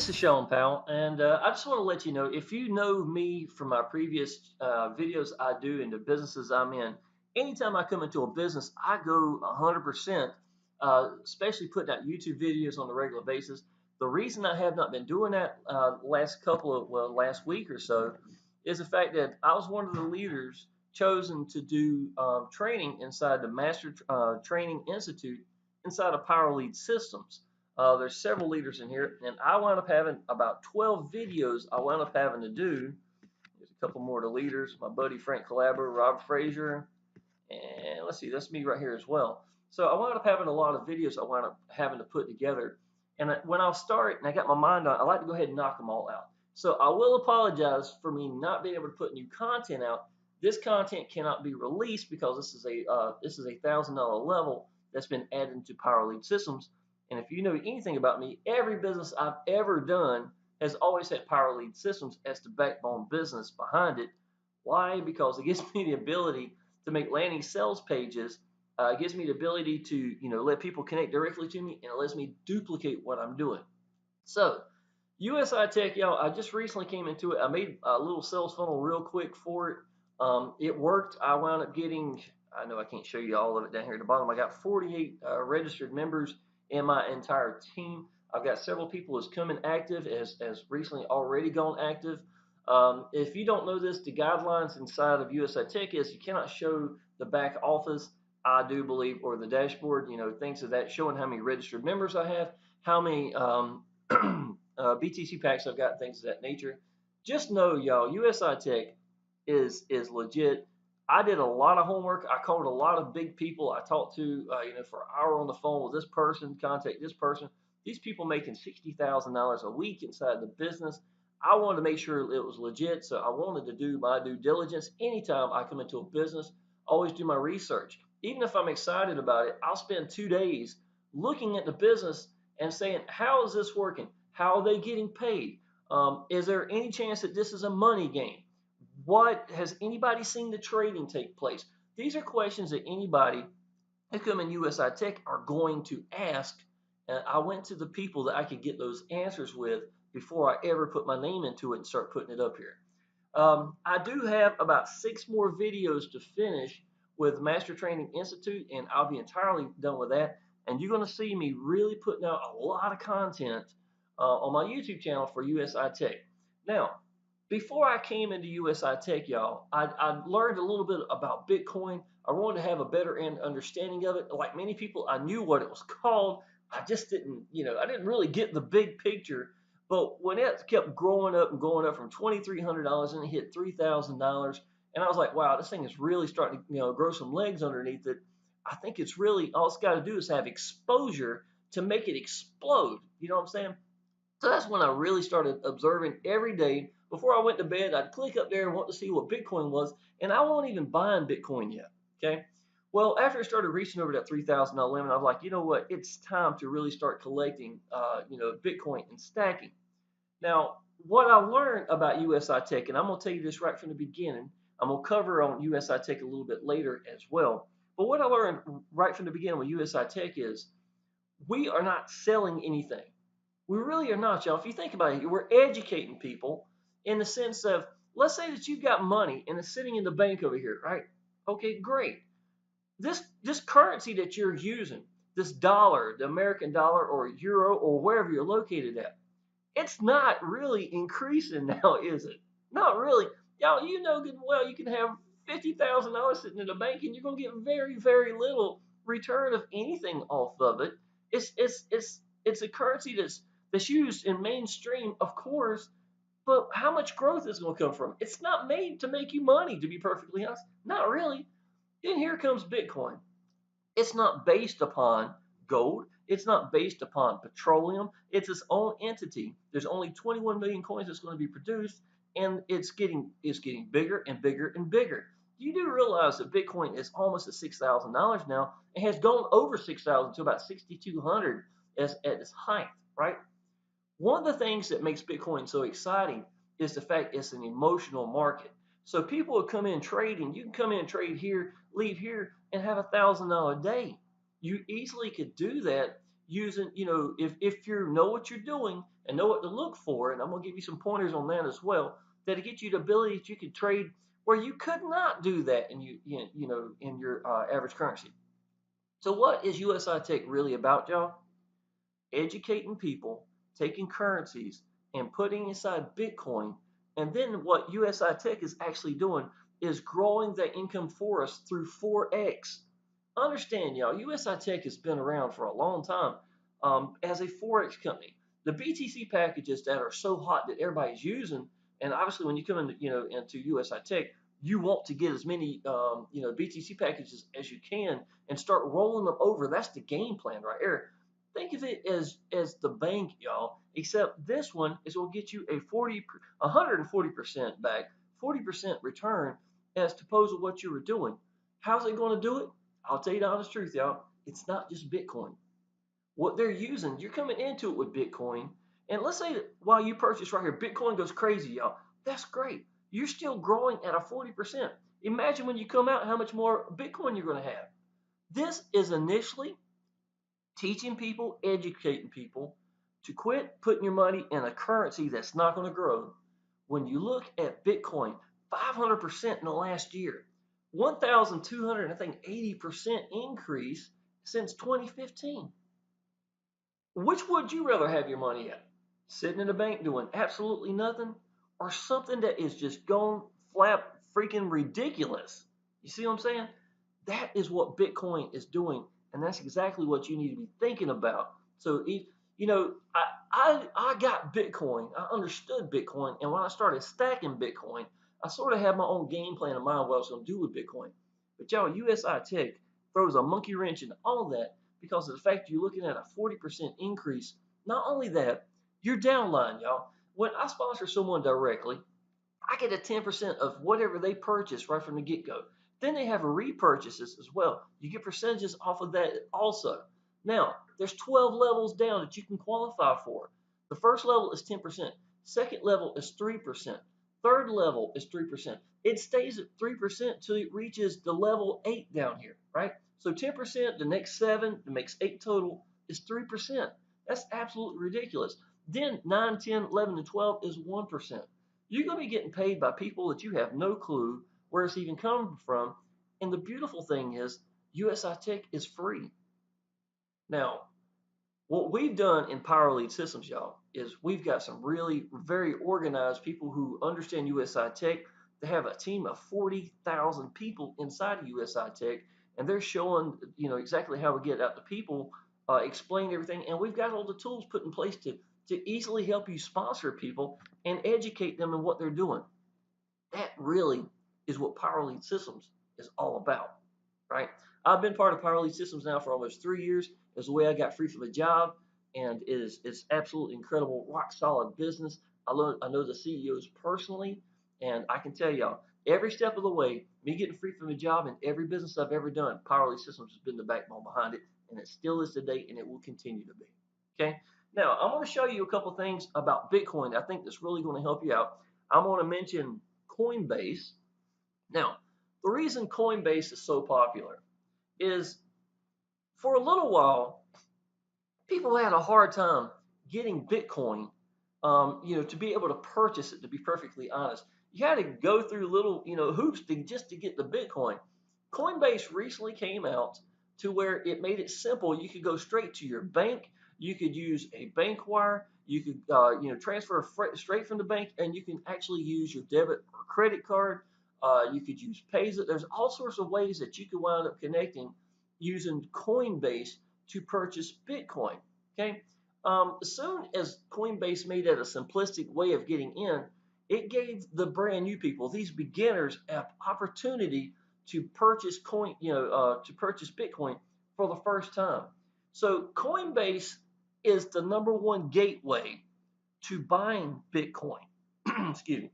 This is Shawn Powell, and I just want to let you know if you know me from my previous videos I do in the businesses I'm in, anytime I come into a business, I go 100%, especially putting out YouTube videos on a regular basis. The reason I have not been doing that last week or so is the fact that I was one of the leaders chosen to do training inside the Master Training Institute inside of Power Lead Systems. There's several leaders in here, and I wound up having about 12 videos I wound up having to do. There's a couple more to leaders. My buddy Frank Calabro, Rob Frazier, and let's see, that's me right here as well. So I wound up having a lot of videos I wound up having to put together. And when I'll start, and I got my mind on, I like to go ahead and knock them all out. So I will apologize for me not being able to put new content out. This content cannot be released because this is a $1,000 level that's been added into Power Lead Systems. And if you know anything about me, every business I've ever done has always had Power Lead Systems as the backbone business behind it. Why? Because it gives me the ability to make landing sales pages. It gives me the ability to let people connect directly to me, and it lets me duplicate what I'm doing. So USI Tech, y'all, I just recently came into it. I made a little sales funnel real quick for it. It worked. I wound up getting, I know I can't show you all of it down here at the bottom. I got 48 registered members in my entire team. I've got several people who's come in active, as recently already gone active. If you don't know this, the guidelines inside of USI Tech is you cannot show the back office, I do believe, or the dashboard, things of that, showing how many registered members I have, how many BTC packs I've got, things of that nature. Just know, y'all, USI Tech is legit. I did a lot of homework. I called a lot of big people. I talked to, for an hour on the phone with this person, contact this person. These people making $60,000 a week inside the business. I wanted to make sure it was legit, so I wanted to do my due diligence. Anytime I come into a business, always do my research. Even if I'm excited about it, I'll spend 2 days looking at the business and saying, how is this working? How are they getting paid? Is there any chance that this is a money game? What has anybody seen the trading take place? These are questions that anybody who come in USI Tech are going to ask. And I went to the people that I could get those answers with before I ever put my name into it and start putting it up here. I do have about 6 more videos to finish with Master Training Institute, and I'll be entirely done with that. And you're going to see me really putting out a lot of content on my YouTube channel for USI Tech. Now, before I came into USI Tech, y'all, I learned a little bit about Bitcoin. I wanted to have a better understanding of it. Like many people, I knew what it was called. I just didn't, I didn't really get the big picture. But when it kept growing up and going up from $2,300 and it hit $3,000, and I was like, wow, this thing is really starting to, grow some legs underneath it. I think it's really, all it's got to do is have exposure to make it explode. You know what I'm saying? So that's when I really started observing every day. Before I went to bed, I'd click up there and want to see what Bitcoin was, and I wasn't even buying Bitcoin yet. Okay. Well, after I started reaching over that $3,000 limit, I was like, you know what? It's time to really start collecting, Bitcoin and stacking. Now, what I learned about USI Tech, and I'm going to tell you this right from the beginning, I'm going to cover on USI Tech a little bit later as well. But what I learned right from the beginning with USI Tech is we are not selling anything. We really are not, y'all. If you think about it, we're educating people in the sense of, let's say that you've got money and it's sitting in the bank over here, right? Okay, great. This currency that you're using, this dollar, the American dollar or euro or wherever you're located at, it's not really increasing now, is it? Not really. Y'all, you know good and well you can have $50,000 sitting in the bank and you're gonna get very, very little return of anything off of it. It's a currency that's used in mainstream, of course, but how much growth is going to come from it? It's not made to make you money, to be perfectly honest. Not really. Then here comes Bitcoin. It's not based upon gold. It's not based upon petroleum. It's its own entity. There's only 21 million coins that's going to be produced, and it's getting bigger and bigger and bigger. You do realize that Bitcoin is almost at $6,000 now. It has gone over 6,000 to about 6,200 at its height, right? One of the things that makes Bitcoin so exciting is the fact it's an emotional market. So people will come in trading. You can come in and trade here, leave here, and have $1,000 a day. You easily could do that using, if you know what you're doing and know what to look for, and I'm going to give you some pointers on that as well, that'll get you the ability that you can trade where you could not do that in your average currency. So what is USI Tech really about, y'all? Educating people, taking currencies and putting inside Bitcoin. And then what USI Tech is actually doing is growing that income for us through 4X. Understand, y'all, USI Tech has been around for a long time as a Forex company. The BTC packages that are so hot that everybody's using, and obviously when you come into into USI Tech, you want to get as many BTC packages as you can and start rolling them over. That's the game plan right here. Think of it as the bank, y'all. Except this one is will get you a 140% back, 40% return as opposed to what you were doing. How's it going to do it? I'll tell you the honest truth, y'all. It's not just Bitcoin. What they're using, you're coming into it with Bitcoin. And let's say that while you purchase right here, Bitcoin goes crazy, y'all. That's great. You're still growing at a 40%. Imagine when you come out how much more Bitcoin you're going to have. This is initially teaching people, educating people to quit putting your money in a currency that's not going to grow. When you look at Bitcoin, 500% in the last year, 1,200, I think 80% increase since 2015. Which would you rather have your money at? Sitting in a bank doing absolutely nothing, or something that is just going flat freaking ridiculous? You see what I'm saying? That is what Bitcoin is doing, and that's exactly what you need to be thinking about. So, I got Bitcoin. I understood Bitcoin, and when I started stacking Bitcoin, I sort of had my own game plan in mind what I was going to do with Bitcoin. But y'all, USI Tech throws a monkey wrench into all that because of the fact you're looking at a 40% increase. Not only that, you're downline, y'all. When I sponsor someone directly, I get a 10% of whatever they purchase right from the get-go. Then they have repurchases as well. You get percentages off of that also. Now, there's 12 levels down that you can qualify for. The first level is 10%. Second level is 3%. Third level is 3%. It stays at 3% till it reaches the level 8 down here, right? So 10%, the next 7, that makes 8 total, is 3%. That's absolutely ridiculous. Then 9, 10, 11, and 12 is 1%. You're going to be getting paid by people that you have no clue where it's even coming from. And the beautiful thing is, USI Tech is free. Now, what we've done in Power Lead Systems, y'all, is we've got some really very organized people who understand USI Tech. They have a team of 40,000 people inside of USI Tech, and they're showing, exactly how we get out to people, explain everything, and we've got all the tools put in place to easily help you sponsor people and educate them in what they're doing. That really is what Power Lead Systems is all about, right? I've been part of Power Lead Systems now for almost 3 years. It's the way I got free from a job, and it's absolutely incredible, rock solid business. I know the CEOs personally, and I can tell y'all, every step of the way, me getting free from a job and every business I've ever done, Power Lead Systems has been the backbone behind it, and it still is today, and it will continue to be. Okay. Now, I want to show you a couple things about Bitcoin. I think that's really going to help you out. I'm going to mention Coinbase. Now, the reason Coinbase is so popular is for a little while, people had a hard time getting Bitcoin, to be able to purchase it, to be perfectly honest. You had to go through little, hoops just to get the Bitcoin. Coinbase recently came out to where it made it simple. You could go straight to your bank. You could use a bank wire. You could, transfer straight from the bank, and you can actually use your debit or credit card. You could use Payza. There's all sorts of ways that you could wind up connecting using Coinbase to purchase Bitcoin. Okay. As soon as Coinbase made that a simplistic way of getting in, it gave the brand new people, these beginners, an opportunity to purchase to purchase Bitcoin for the first time. So Coinbase is the number one gateway to buying Bitcoin. Excuse me.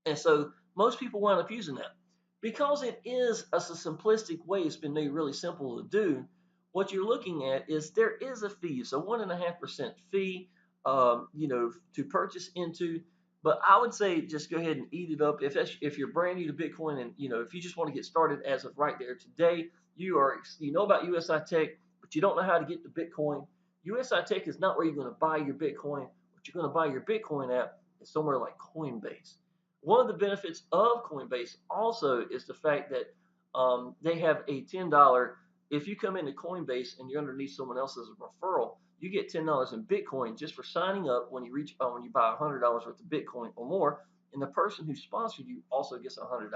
And so most people wind up using that. Because it is a simplistic way, it's been made really simple to do. What you're looking at is there is a fee, so 1.5% fee, to purchase into. But I would say just go ahead and eat it up. If you're brand new to Bitcoin, and if you just want to get started as of right there today, you know about USI Tech, but you don't know how to get to Bitcoin. USI Tech is not where you're going to buy your Bitcoin. What you're going to buy your Bitcoin at is somewhere like Coinbase. One of the benefits of Coinbase also is the fact that they have a $10. If you come into Coinbase and you're underneath someone else's referral, you get $10 in Bitcoin just for signing up when you buy $100 worth of Bitcoin or more, and the person who sponsored you also gets $100.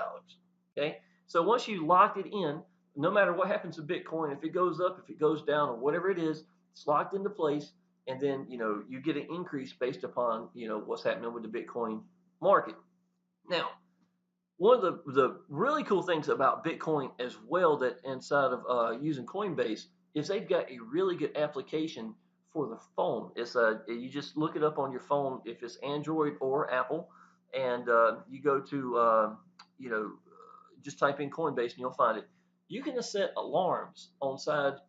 Okay, so once you locked it in, no matter what happens to Bitcoin, if it goes up, if it goes down, or whatever it is, it's locked into place, and then you get an increase based upon what's happening with the Bitcoin market. Now, one of the really cool things about Bitcoin as well, that inside of using Coinbase, is they've got a really good application for the phone. You just look it up on your phone if it's Android or Apple, and you go to you know just type in Coinbase and you'll find it. You can set alarms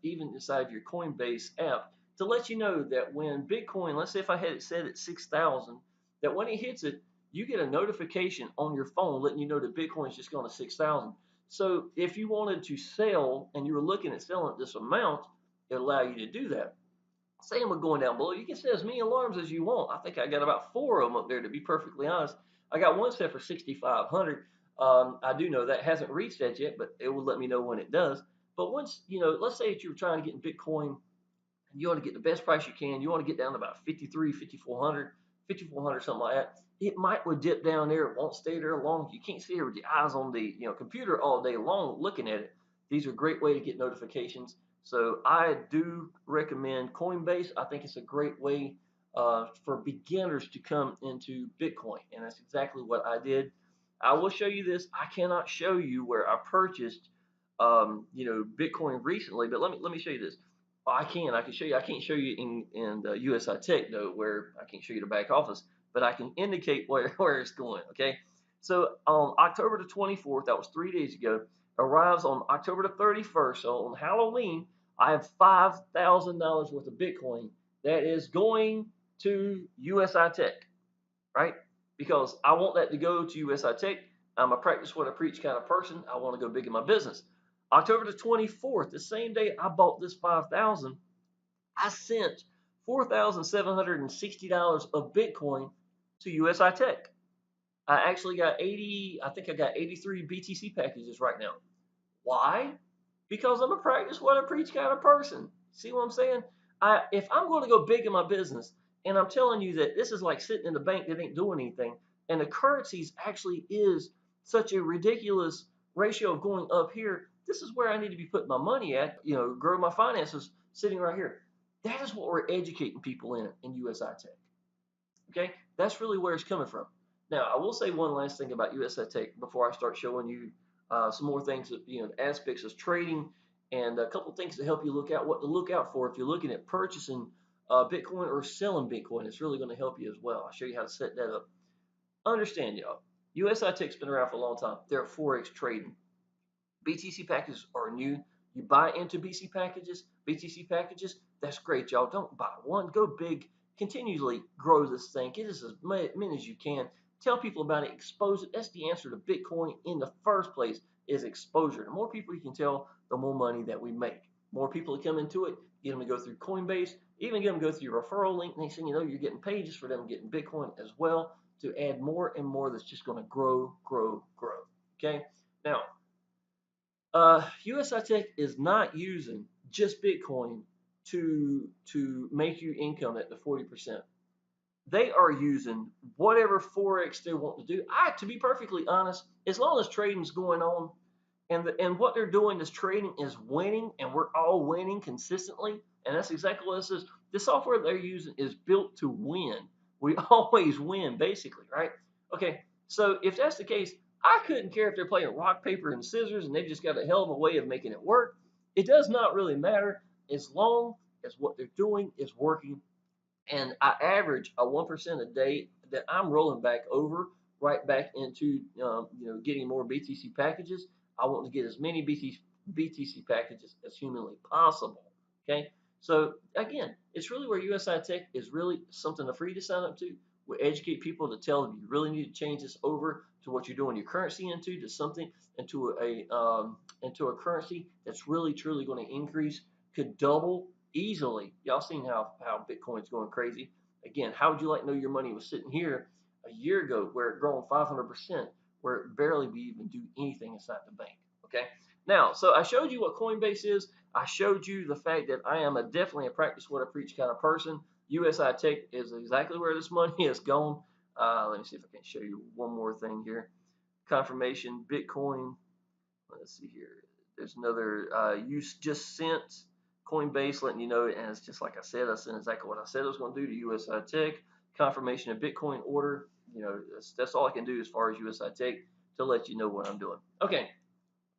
even inside your Coinbase app, to let you know that when Bitcoin, let's say if I had it set at 6,000, that when it hits it, you get a notification on your phone letting you know that Bitcoin is just going to 6,000. So if you wanted to sell and you were looking at selling at this amount, it allow you to do that. Same with going down below. You can set as many alarms as you want. I think I got about 4 of them up there, to be perfectly honest. I got one set for 6,500. I do know that hasn't reached that yet, but it will let me know when it does. But once, let's say that you're trying to get in Bitcoin and you want to get the best price you can, you want to get down to about 53, 5,400, 5,400, something like that. It might would dip down there. It won't stay there long. You can't see it with your eyes on the computer all day long looking at it. These are a great way to get notifications. So I do recommend Coinbase. I think it's a great way for beginners to come into Bitcoin, and that's exactly what I did. I will show you this. I cannot show you where I purchased, Bitcoin recently, but let me show you this. I can. I can show you. I can't show you in the USI Tech though, where I can't show you the back office, but I can indicate where it's going. Okay. So on October the 24th, that was 3 days ago, arrives on October the 31st. So on Halloween, I have $5,000 worth of Bitcoin that is going to USI Tech, right? Because I want that to go to USI Tech. I'm a practice what I preach kind of person. I want to go big in my business. October the 24th, the same day I bought this 5,000, I sent $4,760 of Bitcoin to USI Tech. I actually got 80, I think I got 83 BTC packages right now. Why? Because I'm a practice what I preach kind of person. See what I'm saying? If I'm going to go big in my business, and I'm telling you that this is like sitting in the bank that ain't doing anything, and the currencies actually is such a ridiculous ratio of going up here, this is where I need to be putting my money at, grow my finances sitting right here. That is what we're educating people in USI Tech. Okay, that's really where it's coming from. Now, I will say one last thing about USI Tech before I start showing you some more things, that aspects of trading, and a couple things to help you what to look out for if you're looking at purchasing Bitcoin or selling Bitcoin. It's really going to help you as well. I'll show you how to set that up. Understand, y'all. USI Tech's been around for a long time. They're forex trading. BTC packages are new. You buy into BTC packages, that's great, y'all. Don't buy one. Go big. Continually grow this thing. Get as many as you can. Tell people about it. Expose it. That's the answer to Bitcoin in the first place, is exposure. The more people you can tell, the more money that we make. More people that come into it, get them to go through Coinbase, even get them to go through your referral link. Next thing you know, you're getting pages for them getting Bitcoin as well, to add more and more that's just going to grow, grow, grow. Okay? Now, USI Tech is not using just Bitcoin to make you income at the 40%. They are using whatever forex they want to do. To be perfectly honest, as long as trading's going on, and what they're doing is trading is winning, and we're all winning consistently, and that's exactly what this is. The software they're using is built to win. We always win, basically, right? Okay, so if that's the case, I couldn't care if they're playing rock, paper, and scissors, and they've just got a hell of a way of making it work. It does not really matter as long as what they're doing is working. And I average a 1% a day that I'm rolling back over right back into getting more BTC packages. I want to get as many BTC packages as humanly possible. Okay, so again, it's really where USI Tech is really something free to sign up to. We educate people to tell them you really need to change this over to what you're doing your currency into, to something into a currency that's really truly going to increase, could double easily. Y'all seen how Bitcoin's going crazy. Again, how would you like to know your money was sitting here a year ago where it grown 500%, where it barely be even do anything inside the bank? Okay. Now, so I showed you what Coinbase is. I showed you the fact that I am definitely a practice what I preach kind of person. USI Tech is exactly where this money is going. Let me see if I can show you one more thing here. Confirmation, Bitcoin. Let's see here. There's another you just sent Coinbase letting you know, and it's just like I said, I sent exactly what I said I was going to do to USI Tech. Confirmation of Bitcoin order. That's all I can do as far as USI Tech to let you know what I'm doing. Okay,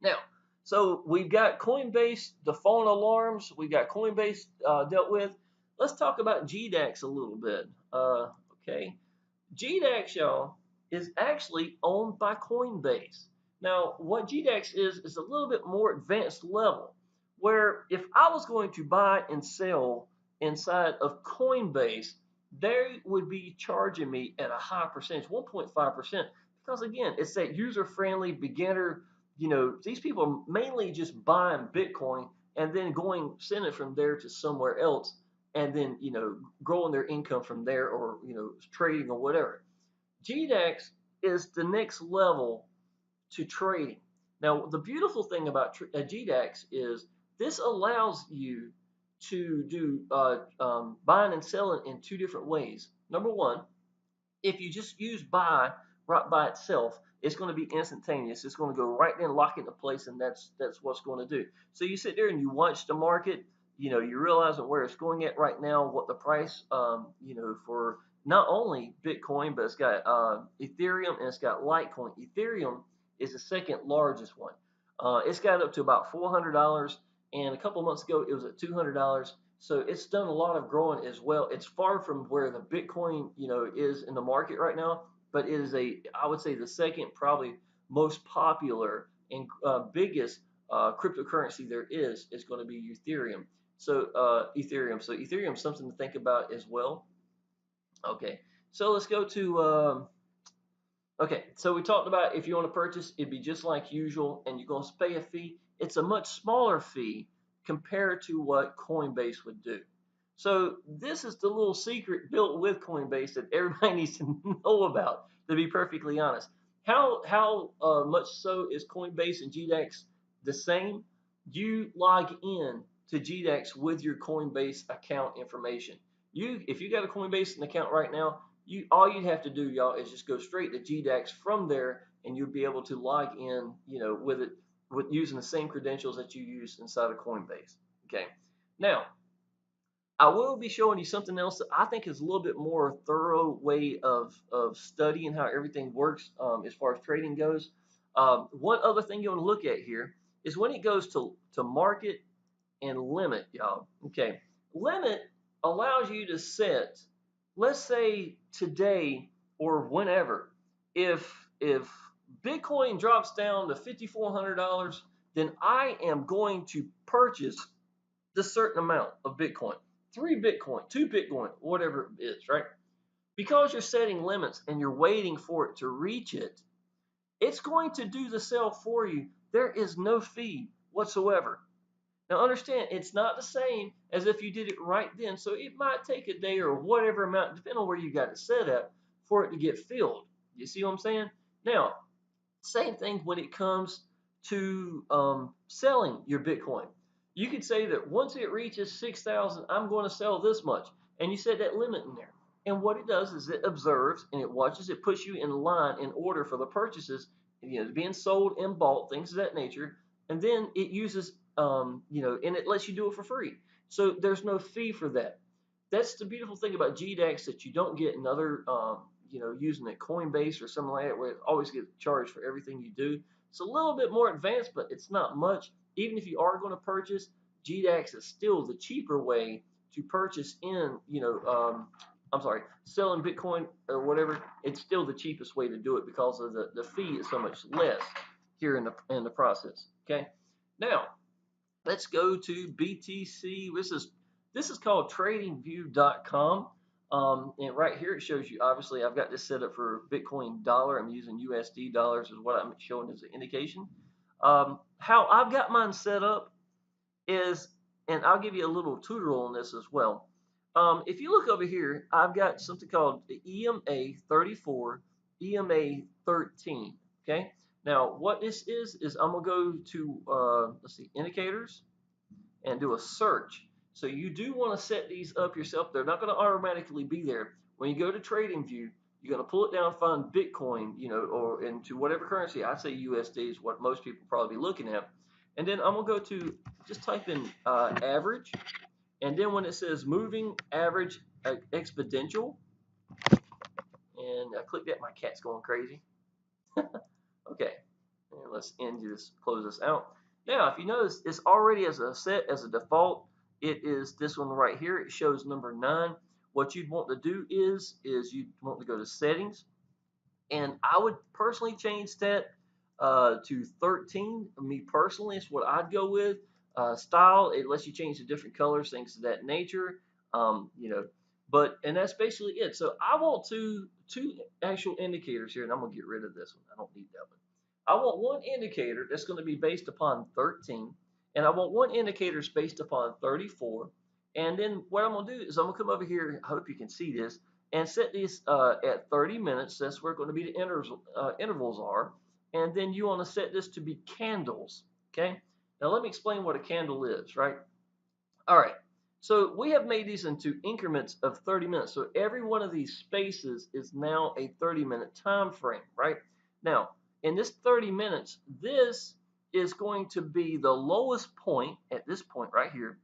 now, so we've got Coinbase, the phone alarms. We've got Coinbase dealt with. Let's talk about GDAX a little bit. Okay, GDAX, y'all, is actually owned by Coinbase. Now, what GDAX is a little bit more advanced level, where if I was going to buy and sell inside of Coinbase, they would be charging me at a high percentage, 1.5%, because again, it's that user-friendly beginner. These people are mainly just buying Bitcoin and then send it from there to somewhere else, and then growing their income from there, or trading or whatever. GDAX is the next level to trading. Now, the beautiful thing about GDAX is this allows you to do buying and selling in two different ways. Number one, if you just use buy right by itself, it's going to be instantaneous. It's going to go right in, lock it into place, and that's what's going to do. So you sit there and you watch the market. You realize where it's going at right now, what the price, for not only Bitcoin, but it's got Ethereum and it's got Litecoin. Ethereum is the second largest one. It's got up to about $400, and a couple months ago it was at $200. So it's done a lot of growing as well. It's far from where the Bitcoin, is in the market right now, but it is I would say the second probably most popular and biggest cryptocurrency there is going to be Ethereum. So Ethereum is something to think about as well. Okay, so let's go to okay, so we talked about if you want to purchase, it'd be just like usual, and you're going to pay a fee. It's a much smaller fee compared to what Coinbase would do. So this is the little secret built with Coinbase that everybody needs to know about. To be perfectly honest, how much so is Coinbase and GDAX the same? You log in to GDAX with your Coinbase account information. If you got a Coinbase account right now, all you'd have to do, y'all, is just go straight to GDAX from there, and you'll be able to log in, with it with using the same credentials that you use inside of Coinbase. Okay. Now, I will be showing you something else that I think is a little bit more thorough way of studying how everything works as far as trading goes. One other thing you want to look at here is when it goes to market and limit, y'all. Okay, limit allows you to set, let's say today or whenever, if Bitcoin drops down to $5,400, then I am going to purchase the certain amount of Bitcoin, 3 Bitcoin, 2 Bitcoin, whatever it is, right? Because you're setting limits and you're waiting for it to reach it, it's going to do the sell for you. There is no fee whatsoever. Now understand, it's not the same as if you did it right then. So it might take a day or whatever amount, depending on where you got it set up, for it to get filled. You see what I'm saying? Now, same thing when it comes to selling your Bitcoin. You could say that once it reaches 6,000, I'm going to sell this much. And you set that limit in there. And what it does is it observes and it watches, it puts you in line in order for the purchases, being sold and bought, things of that nature. And then it uses, and it lets you do it for free. So there's no fee for that. That's the beautiful thing about GDAX that you don't get in other, using a Coinbase or something like that, where it always gets charged for everything you do. It's a little bit more advanced, but it's not much. Even if you are going to purchase, GDAX is still the cheaper way to purchase I'm sorry, selling Bitcoin or whatever. It's still the cheapest way to do it because of the fee is so much less here in the process. Okay, now let's go to BTC. This is called TradingView.com. And right here it shows you, obviously I've got this set up for Bitcoin dollar. I'm using USD dollars is what I'm showing as an indication. How I've got mine set up is, and I'll give you a little tutorial on this as well. If you look over here, I've got something called the EMA 34, EMA 13. Okay. Now, what this is I'm gonna go to let's see, indicators, and do a search. So you do want to set these up yourself. They're not going to automatically be there. When you go to Trading View, you're going to pull it down, find Bitcoin, or into whatever currency. I'd say USD is what most people probably be looking at. And then I'm going to go to, just type in average. And then when it says moving average exponential, and I click that, my cat's going crazy. Okay, and let's end this, close this out. Now, if you notice, it's already as a set as a default. It is this one right here. It shows number 9. What you'd want to do is you'd want to go to settings, and I would personally change that to 13. Me personally, is what I'd go with. Style, it lets you change the different colors, things of that nature. Um, you know, and that's basically it. So I want two actual indicators here, and I'm gonna get rid of this one. I don't need that one. I want one indicator that's going to be based upon 13, and I want one indicator based upon 34. And then what I'm going to do is I'm going to come over here. I hope you can see this, and set these at 30 minutes. That's where going to be the intervals are. And then you want to set this to be candles. Okay. Now let me explain what a candle is, right? All right. So we have made these into increments of 30 minutes. So every one of these spaces is now a 30-minute time frame, right? Now, in this 30 minutes, this is going to be the lowest point at this point right here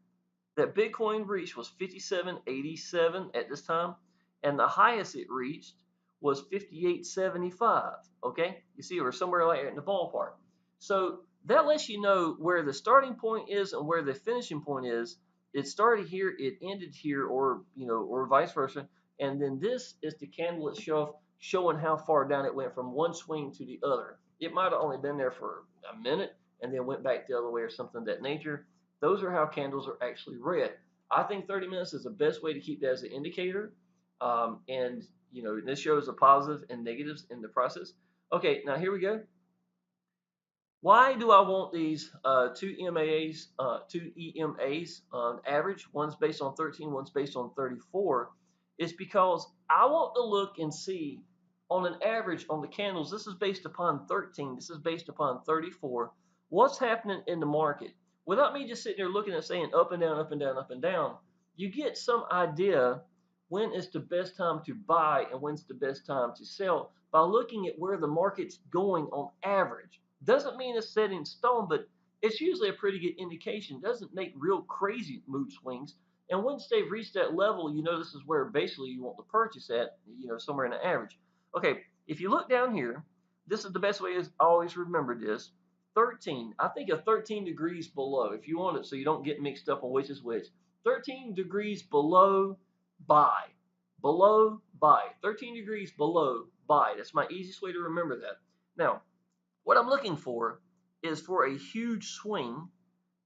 that Bitcoin reached was 57.87 at this time, and the highest it reached was 58.75. Okay, you see, we're somewhere like in the ballpark. So that lets you know where the starting point is and where the finishing point is. It started here, it ended here, or or vice versa. And then this is the candle itself showing how far down it went from one swing to the other. It might have only been there for a minute and then went back the other way or something of that nature. Those are how candles are actually read. I think 30 minutes is the best way to keep that as an indicator. And this shows the positives and negatives in the process. Okay, now here we go. Why do I want these two EMAs on average? One's based on 13, one's based on 34. It's because I want to look and see on an average on the candles. This is based upon 13. This is based upon 34. What's happening in the market? Without me just sitting there looking and saying up and down, up and down, up and down, you get some idea when is the best time to buy and when's the best time to sell by looking at where the market's going on average. Doesn't mean it's set in stone, but it's usually a pretty good indication. Doesn't make real crazy mood swings. And once they've reached that level, this is where basically you want to purchase at, somewhere in the average. Okay, if you look down here, this is the best way to always remember this. 13, I think of 13 degrees below, if you want it so you don't get mixed up on which is which. 13 degrees below, buy. Below, buy. 13 degrees below, buy. That's my easiest way to remember that. Now, what I'm looking for is for a huge swing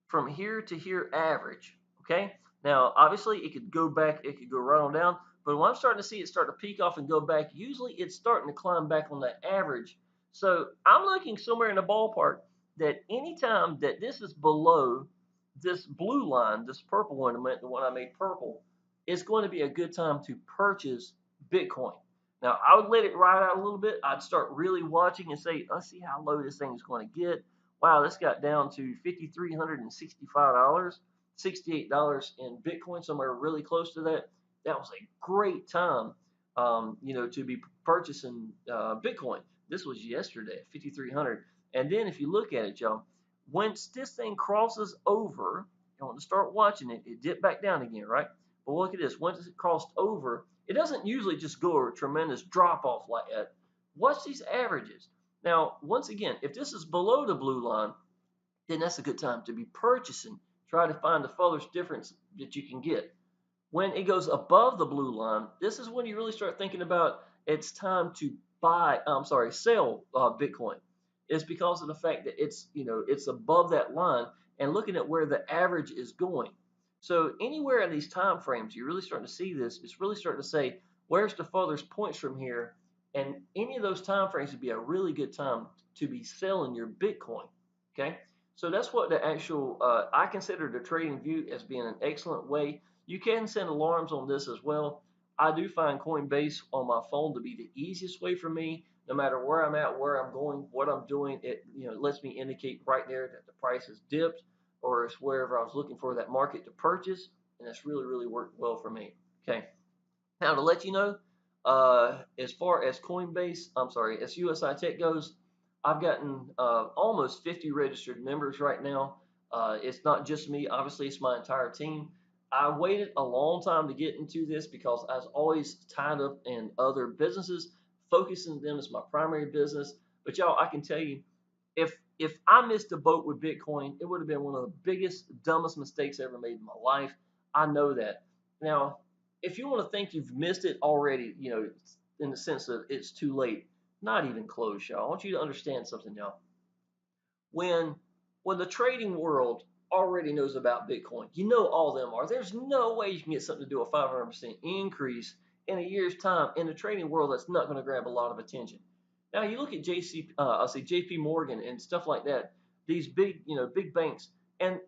from here to here average. Okay. Now, obviously, it could go back, it could go right on down. But when I'm starting to see it start to peak off and go back, usually it's starting to climb back on that average. So I'm looking somewhere in the ballpark that anytime that this is below this blue line, this purple one, the one I made purple, is going to be a good time to purchase Bitcoin. Now, I would let it ride out a little bit. I'd start really watching and say, let's see how low this thing is going to get. Wow, this got down to $5,365, $68 in Bitcoin, somewhere really close to that. That was a great time, to be purchasing Bitcoin. This was yesterday, 5,300. And then if you look at it, y'all, once this thing crosses over, you want to start watching it. It dipped back down again, right? But look at this. Once it crossed over, it doesn't usually just go a tremendous drop off like that. Watch these averages. Now, once again, if this is below the blue line, then that's a good time to be purchasing. Try to find the furthest difference that you can get. When it goes above the blue line, this is when you really start thinking about it's time to sell Bitcoin. It's because of the fact that it's above that line and looking at where the average is going. So anywhere in these time frames, you're really starting to see this. It's really starting to say, where's the furthest points from here? And any of those time frames would be a really good time to be selling your Bitcoin. Okay. So that's what the actual, I consider the trading view as being an excellent way. You can send alarms on this as well. I do find Coinbase on my phone to be the easiest way for me, no matter where I'm at, where I'm going, what I'm doing. It lets me indicate right there that the price has dipped, or it's wherever I was looking for that market to purchase, and that's really worked well for me. Okay. Now, to let you know, as far as Coinbase, I'm sorry, as USI Tech goes, I've gotten almost 50 registered members right now. It's not just me, obviously, it's my entire team. I waited a long time to get into this because I was always tied up in other businesses, focusing them as my primary business. But y'all, I can tell you, if I missed a boat with Bitcoin, it would have been one of the biggest, dumbest mistakes I ever made in my life. I know that. Now, if you want to think you've missed it already, in the sense of it's too late, not even close, y'all. I want you to understand something, y'all. When when the trading world already knows about Bitcoin, all of them are. There's no way you can get something to do a 500% increase in a year's time in the trading world that's not going to grab a lot of attention. Now you look at I'll say JP Morgan and stuff like that. These big banks, and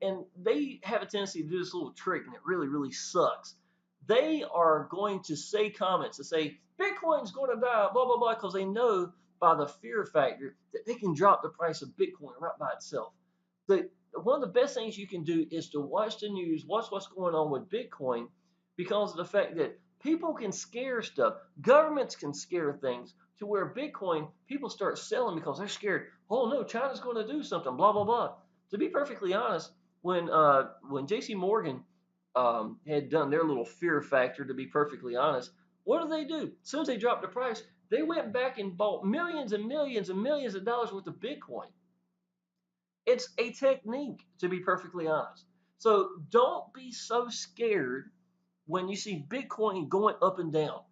they have a tendency to do this little trick, and it really sucks. They are going to say comments to say Bitcoin's going to die, blah blah blah, because they know by the fear factor that they can drop the price of Bitcoin right by itself. One of the best things you can do is to watch the news, watch what's going on with Bitcoin, because of the fact that people can scare stuff, governments can scare things to where Bitcoin people start selling because they're scared. Oh no, China's going to do something, blah blah blah. To be perfectly honest, when JC Morgan had done their little fear factor, to be perfectly honest, what do? As soon as they dropped the price, they went back and bought millions and millions and millions of dollars worth of Bitcoin. It's a technique, to be perfectly honest. So don't be so scared when you see Bitcoin going up and down.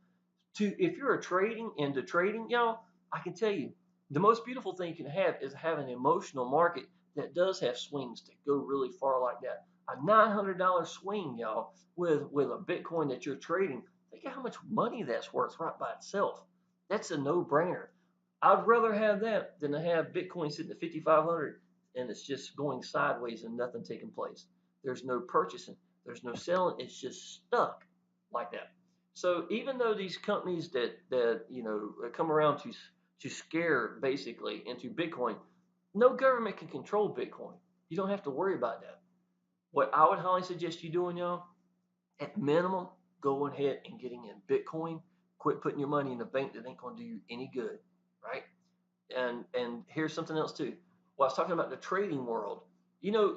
If you're trading into trading, y'all, I can tell you the most beautiful thing you can have is have an emotional market that does have swings that go really far like that. A $900 swing, y'all, with a Bitcoin that you're trading. Think of how much money that's worth right by itself. That's a no-brainer. I'd rather have that than to have Bitcoin sitting at 5,500 and it's just going sideways and nothing taking place. There's no purchasing, there's no selling. It's just stuck like that. So even though these companies that come around to scare basically into Bitcoin, no government can control Bitcoin. You don't have to worry about that. What I would highly suggest you doing, y'all, at minimum, go ahead and getting in Bitcoin. Quit putting your money in the bank that ain't going to do you any good, right? And here's something else too. Well, I was talking about the trading world.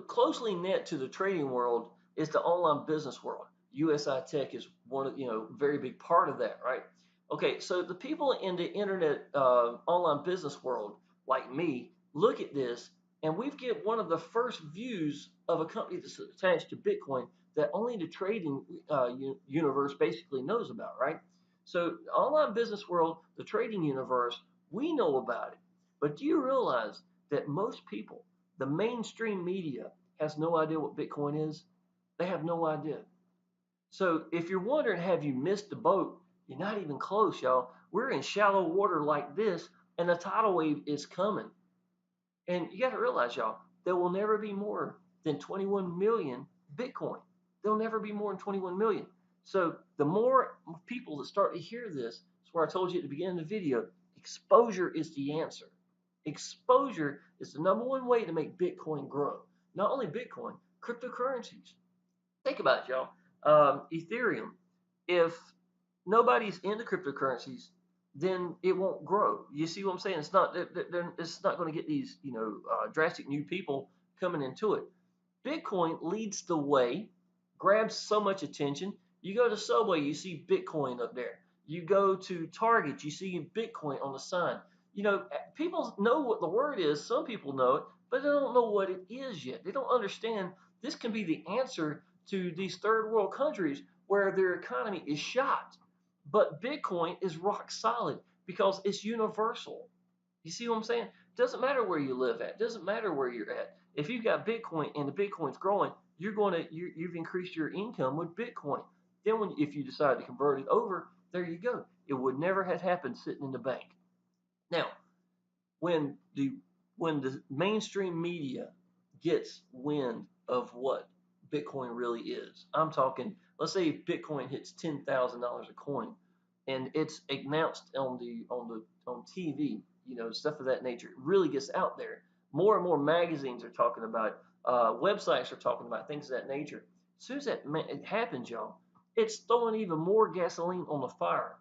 Closely knit to the trading world is the online business world. USI Tech is one of very big part of that, right? Okay, so the people in the internet online business world, like me, look at this, and we get one of the first views of a company that's attached to Bitcoin that only the trading universe basically knows about, right? So, online business world, the trading universe, we know about it. But do you realize that most people, the mainstream media, has no idea what Bitcoin is? They have no idea. So if you're wondering, have you missed the boat? You're not even close, y'all. We're in shallow water like this, and the tidal wave is coming. And you got to realize, y'all, there will never be more than 21 million Bitcoin. There'll never be more than 21 million. So the more people that start to hear this, that's where I told you at the beginning of the video, exposure is the answer. Exposure is the number one way to make Bitcoin grow. Not only Bitcoin, cryptocurrencies. Think about it, y'all. Ethereum. If nobody's into cryptocurrencies, then it won't grow. You see what I'm saying? It's not going to get these drastic new people coming into it. Bitcoin leads the way, grabs so much attention. You go to Subway, you see Bitcoin up there. You go to Target, you see Bitcoin on the sign. People know what the word is. Some people know it, but they don't know what it is yet. They don't understand this can be the answer to these third world countries where their economy is shot. But Bitcoin is rock solid because it's universal. You see what I'm saying? Doesn't matter where you live at. Doesn't matter where you're at. If you've got Bitcoin and the Bitcoin's growing, you've increased your income with Bitcoin. Then if you decide to convert it over, there you go. It would never have happened sitting in the bank. Now, when the when the mainstream media gets wind of what Bitcoin really is. I'm talking, let's say Bitcoin hits $10,000 a coin, and it's announced on TV, stuff of that nature. It really gets out there. More and more magazines are talking about it. Websites are talking about things of that nature. As soon as it happens, y'all, it's throwing even more gasoline on the fire.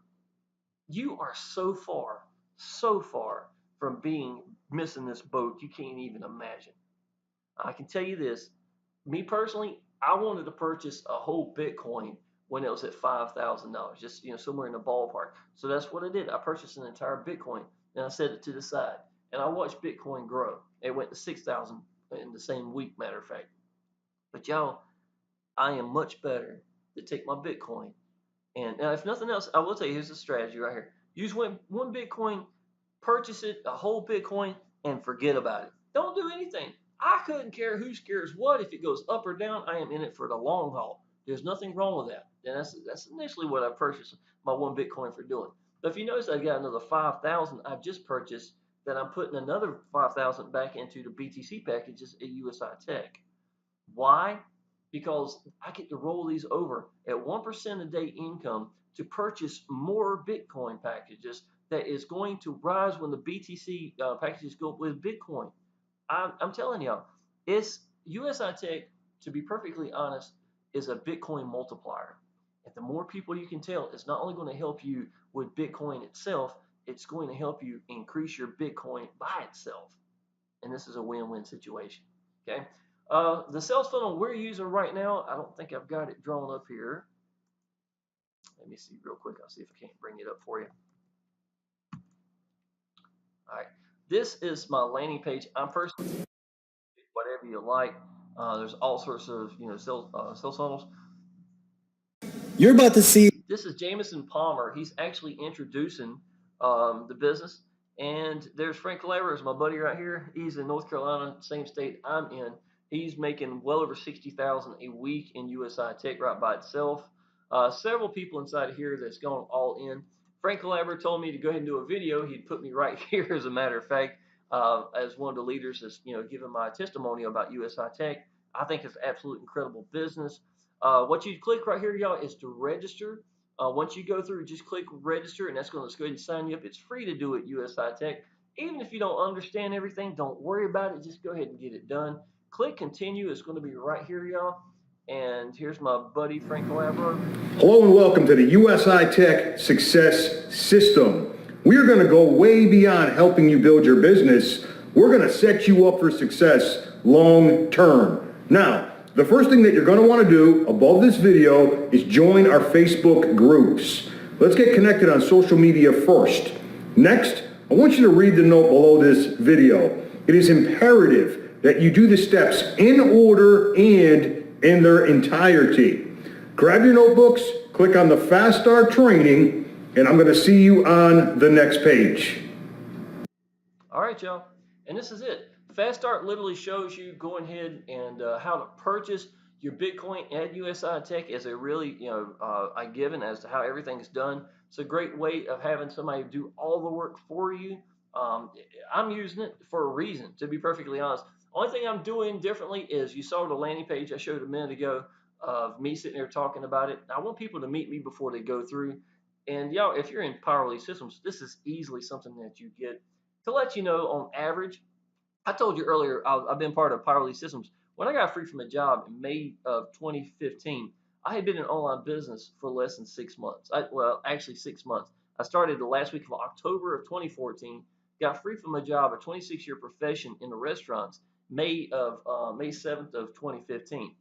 You are so far from being missing this boat. You can't even imagine. I can tell you this, me personally, I wanted to purchase a whole Bitcoin when it was at $5,000, just somewhere in the ballpark. So that's what I did. I purchased an entire Bitcoin and I set it to the side, and I watched Bitcoin grow. It went to 6,000 in the same week, matter of fact. But y'all, I am much better to take my Bitcoin, and now if nothing else, I will tell you, here's the strategy right here. Use one Bitcoin, purchase it, a whole Bitcoin, and forget about it. Don't do anything. I couldn't care who cares what. If it goes up or down, I am in it for the long haul. There's nothing wrong with that. And that's initially what I purchased my one Bitcoin for doing. But if you notice, I got another 5,000 I've just purchased that I'm putting another 5,000 back into the BTC packages at USI Tech. Why? Because I get to roll these over at 1% a day income to purchase more Bitcoin packages that is going to rise when the BTC packages go up with Bitcoin. I'm telling y'all, it's USI Tech, to be perfectly honest, is a Bitcoin multiplier. And the more people you can tell, it's not only going to help you with Bitcoin itself, it's going to help you increase your Bitcoin by itself. And this is a win-win situation. Okay. The sales funnel we're using right now, I don't think I've got it drawn up here. Let me see real quick. I'll see if I can't bring it up for you. All right. This is my landing page. I'm personally whatever you like. There's all sorts of sales funnels. You're about to see. This is Jameson Palmer. He's actually introducing the business. And there's Frank Calabres, my buddy right here. He's in North Carolina, same state I'm in. He's making well over 60,000 a week in USI Tech right by itself. Several people inside of here that's gone all in. Frank Calabres told me to go ahead and do a video. He'd put me right here, as a matter of fact, as one of the leaders that's giving my testimony about USI Tech. I think it's absolute incredible business. What you click right here, y'all, is to register. Once you go through, just click register, and that's going to go ahead and sign you up. It's free to do at USI Tech. Even if you don't understand everything, don't worry about it. Just go ahead and get it done. Click continue. It's going to be right here, y'all. And here's my buddy, Frank Calabro. Hello and welcome to the USI Tech Success System. We are going to go way beyond helping you build your business. We're going to set you up for success long term. Now, the first thing that you're going to want to do above this video is join our Facebook groups. Let's get connected on social media first. Next, I want you to read the note below this video. It is imperative that you do the steps in order and in their entirety. Grab your notebooks, click on the Fast Start training, and I'm going to see you on the next page. All right, y'all. And this is it. Fast Start literally shows you going ahead and how to purchase your Bitcoin at USI Tech as a really, a given as to how everything's done. It's a great way of having somebody do all the work for you. I'm using it for a reason, to be perfectly honest. Only thing I'm doing differently is you saw the landing page I showed a minute ago of me sitting there talking about it. I want people to meet me before they go through. And y'all, if you're in Power Lead Systems, this is easily something that you get. To let you know, on average, I told you earlier, I've been part of Power Lead Systems. When I got free from a job in May of 2015, I had been in online business for less than 6 months. Actually 6 months. I started the last week of October of 2014, got free from a job, a 26-year profession in the restaurants, May 7th of 2015.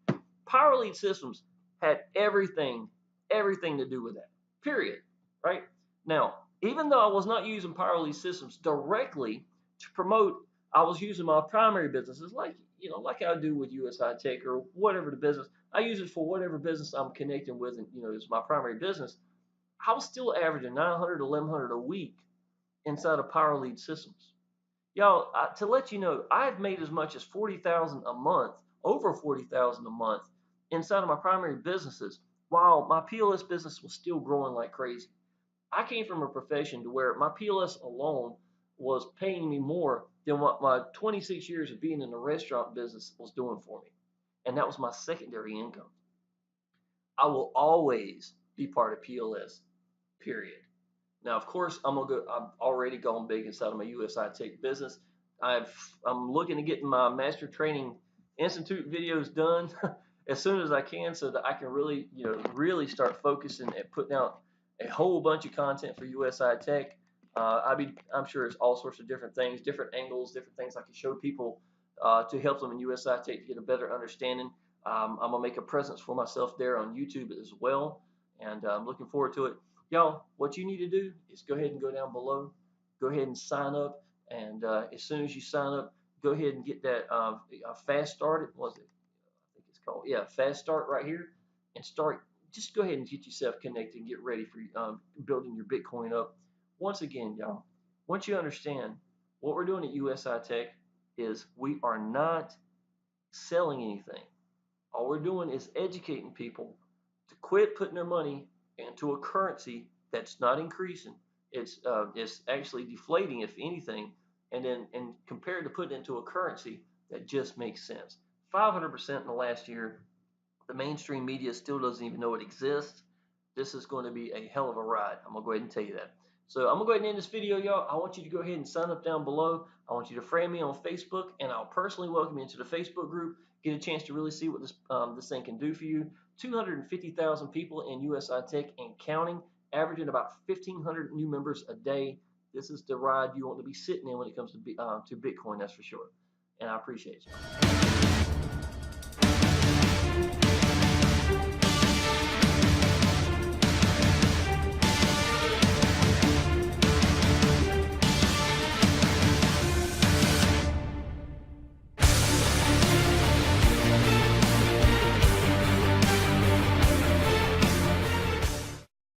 Power Lead Systems had everything to do with that, period, right? Now, even though I was not using Power Lead Systems directly to promote, I was using my primary businesses like I do with USI Tech or whatever the business. I use it for whatever business I'm connecting with, and it's my primary business. I was still averaging 900 to 1100 a week inside of Power Lead Systems. Y'all, to let you know, I've made as much as 40,000 a month, over 40,000 a month inside of my primary businesses, while my PLS business was still growing like crazy. I came from a profession to where my PLS alone was paying me more than what my 26 years of being in the restaurant business was doing for me. And that was my secondary income. I will always be part of PLS, period. Now, of course, I've already gone big inside of my USI Tech business. I'm looking to get my Master Training Institute videos done as soon as I can, so that I can really, really start focusing and putting out a whole bunch of content for USI Tech. I'm sure it's all sorts of different things, different angles, different things I can show people to help them in USI Tech to get a better understanding. I'm gonna make a presence for myself there on YouTube as well, and I'm looking forward to it. Y'all, what you need to do is go ahead and go down below, go ahead and sign up, and as soon as you sign up, go ahead and get that fast start. Was it? I think it's called, yeah, fast start right here, and start. Just go ahead and get yourself connected and get ready for building your Bitcoin up. Once again, y'all, once you understand what we're doing at USI Tech is we are not selling anything. All we're doing is educating people to quit putting their money into a currency that's not increasing. It's actually deflating, if anything, and compared to putting it into a currency that just makes sense. 500% in the last year. The mainstream media still doesn't even know it exists. This is going to be a hell of a ride. I'm going to go ahead and tell you that. So I'm going to go ahead and end this video, y'all. I want you to go ahead and sign up down below. I want you to friend me on Facebook, and I'll personally welcome you into the Facebook group. Get a chance to really see what this thing can do for you. 250,000 people in USI Tech and counting, averaging about 1,500 new members a day. This is the ride you want to be sitting in when it comes to Bitcoin, that's for sure. And I appreciate you.